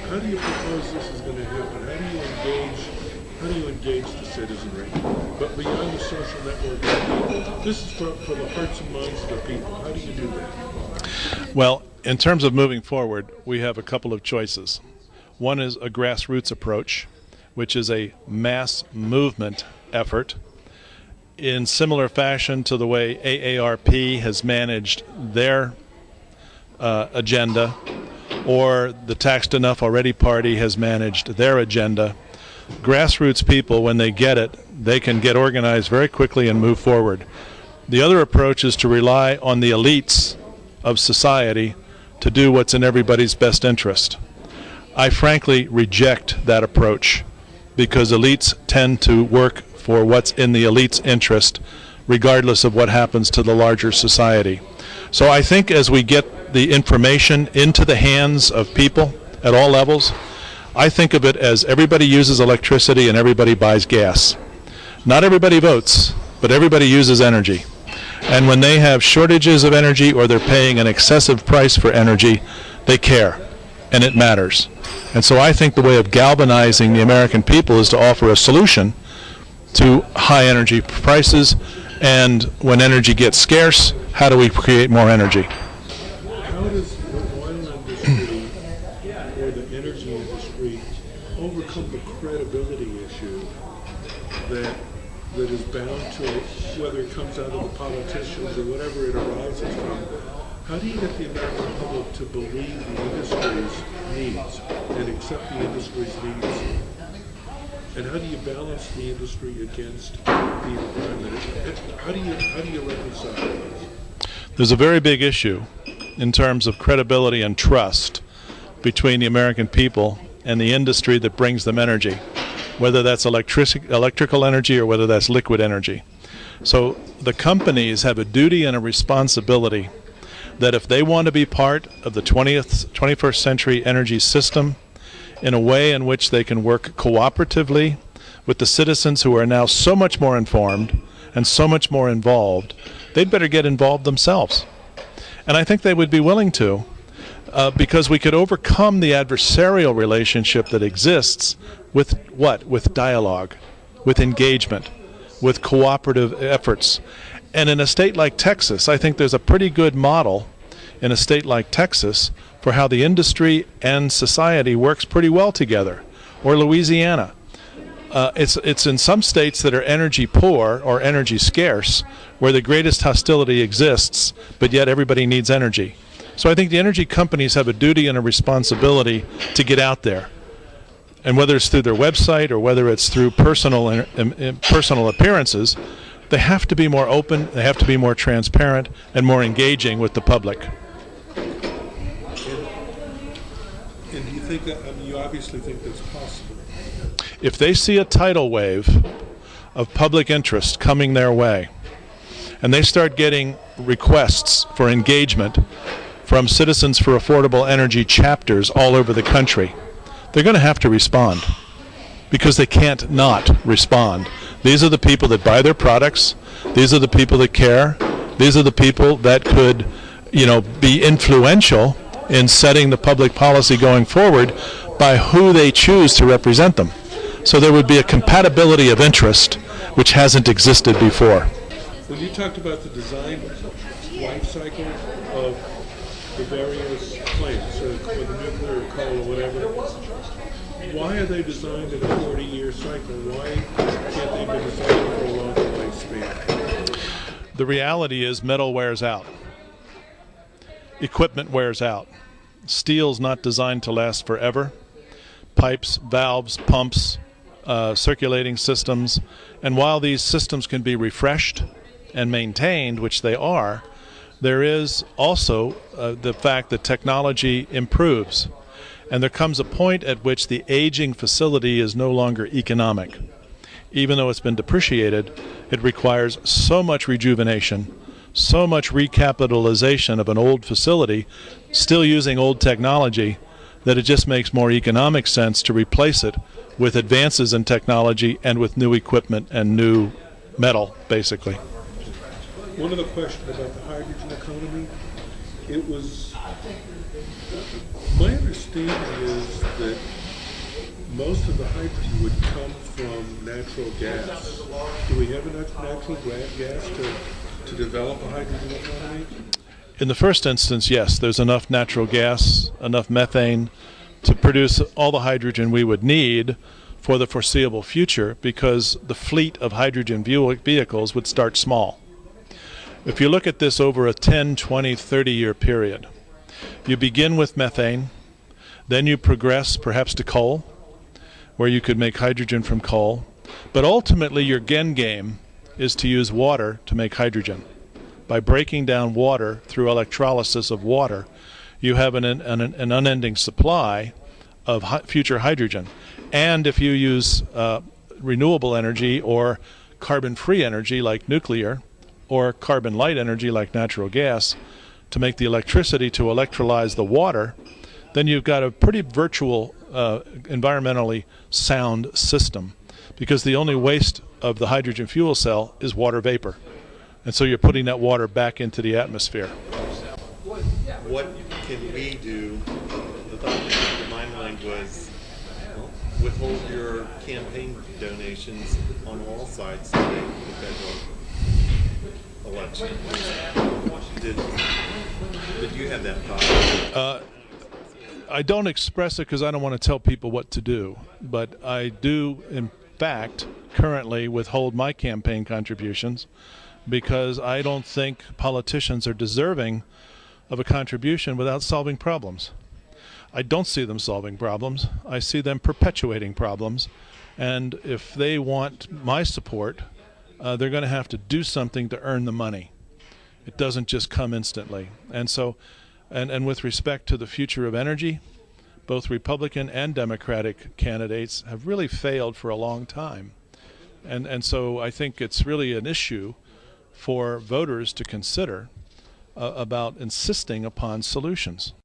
how do you propose this is going to happen? How do you engage the citizenry? But beyond the social network, this is for the hearts and minds of the people. How do you do that? Well, in terms of moving forward, we have a couple of choices. One is a grassroots approach, which is a mass movement effort in similar fashion to the way AARP has managed their agenda, or the Taxed Enough Already Party has managed their agenda. Grassroots people, when they get it, they can get organized very quickly and move forward. The other approach is to rely on the elites of society to do what's in everybody's best interest. I frankly reject that approach because elites tend to work for what's in the elite's interest regardless of what happens to the larger society. So I think as we get the information into the hands of people at all levels, I think of it as everybody uses electricity and everybody buys gas. Not everybody votes, but everybody uses energy. And when they have shortages of energy or they're paying an excessive price for energy, they care, and it matters. And so I think the way of galvanizing the American people is to offer a solution to high energy prices, and when energy gets scarce, how do we create more energy? How does the oil industry or the energy industry overcome the credibility issue that is bound to it, whether it comes out of the politicians or whatever it arises from? How do you get the American public to believe the industry's needs and accept the industry's needs? And how do you balance the industry against the environment? How do you reconcile those? There's a very big issue in terms of credibility and trust between the American people and the industry that brings them energy, whether that's electrical energy or whether that's liquid energy. So the companies have a duty and a responsibility that if they want to be part of the 21st century energy system in a way in which they can work cooperatively with the citizens who are now so much more informed and so much more involved, they'd better get involved themselves. And I think they would be willing to, because we could overcome the adversarial relationship that exists with what? With dialogue, with engagement, with cooperative efforts. And in a state like Texas, I think there's a pretty good model in a state like Texas for how the industry and society works pretty well together, or Louisiana. It's in some states that are energy poor or energy scarce where the greatest hostility exists, but yet everybody needs energy. So I think the energy companies have a duty and a responsibility to get out there. And whether it's through their website or whether it's through personal appearances, they have to be more open, they have to be more transparent, and more engaging with the public. And do you think that, you obviously think that's possible? If they see a tidal wave of public interest coming their way, and they start getting requests for engagement from Citizens for Affordable Energy chapters all over the country, they're going to have to respond, because they can't not respond. These are the people that buy their products. These are the people that care. These are the people that could, be influential in setting the public policy going forward by who they choose to represent them. So there would be a compatibility of interest which hasn't existed before. When you talked about the design life cycle of the various plants, or the nuclear or coal or whatever, why are they designed in a 40-year cycle? Why can't they be designed for a longer lifespan? The reality is metal wears out. Equipment wears out. Steel's not designed to last forever. Pipes, valves, pumps, circulating systems. And while these systems can be refreshed and maintained, which they are, there is also the fact that technology improves. And there comes a point at which the aging facility is no longer economic. Even though it's been depreciated, it requires so much rejuvenation, so much recapitalization of an old facility, still using old technology, that it just makes more economic sense to replace it with advances in technology and with new equipment and new metal, basically. One of the questions about the hydrogen economy, it was my understanding understanding is that most of the hydrogen would come from natural gas. Do we have enough natural gas to develop a hydrogen economy? In the first instance, yes, there's enough natural gas, enough methane to produce all the hydrogen we would need for the foreseeable future, because the fleet of hydrogen vehicles would start small. If you look at this over a 10, 20, 30-year period, you begin with methane, then you progress perhaps to coal, where you could make hydrogen from coal, but ultimately your end game is to use water to make hydrogen. By breaking down water through electrolysis of water, you have an unending supply of future hydrogen. And if you use renewable energy or carbon-free energy like nuclear, or carbon-light energy like natural gas, to make the electricity to electrolyze the water, then you've got a pretty virtual, environmentally sound system, because the only waste of the hydrogen fuel cell is water vapor. And so you're putting that water back into the atmosphere. What can we do? The thought that came to my mind was, withhold your campaign donations on all sides to the federal election. Did you have that thought? I don't express it because I don't want to tell people what to do, but I do, in fact, currently withhold my campaign contributions, because I don't think politicians are deserving of a contribution without solving problems. I don't see them solving problems. I see them perpetuating problems. And if they want my support, they're going to have to do something to earn the money. It doesn't just come instantly. And so, and with respect to the future of energy, both Republican and Democratic candidates have really failed for a long time. And so I think it's really an issue for voters to consider about insisting upon solutions.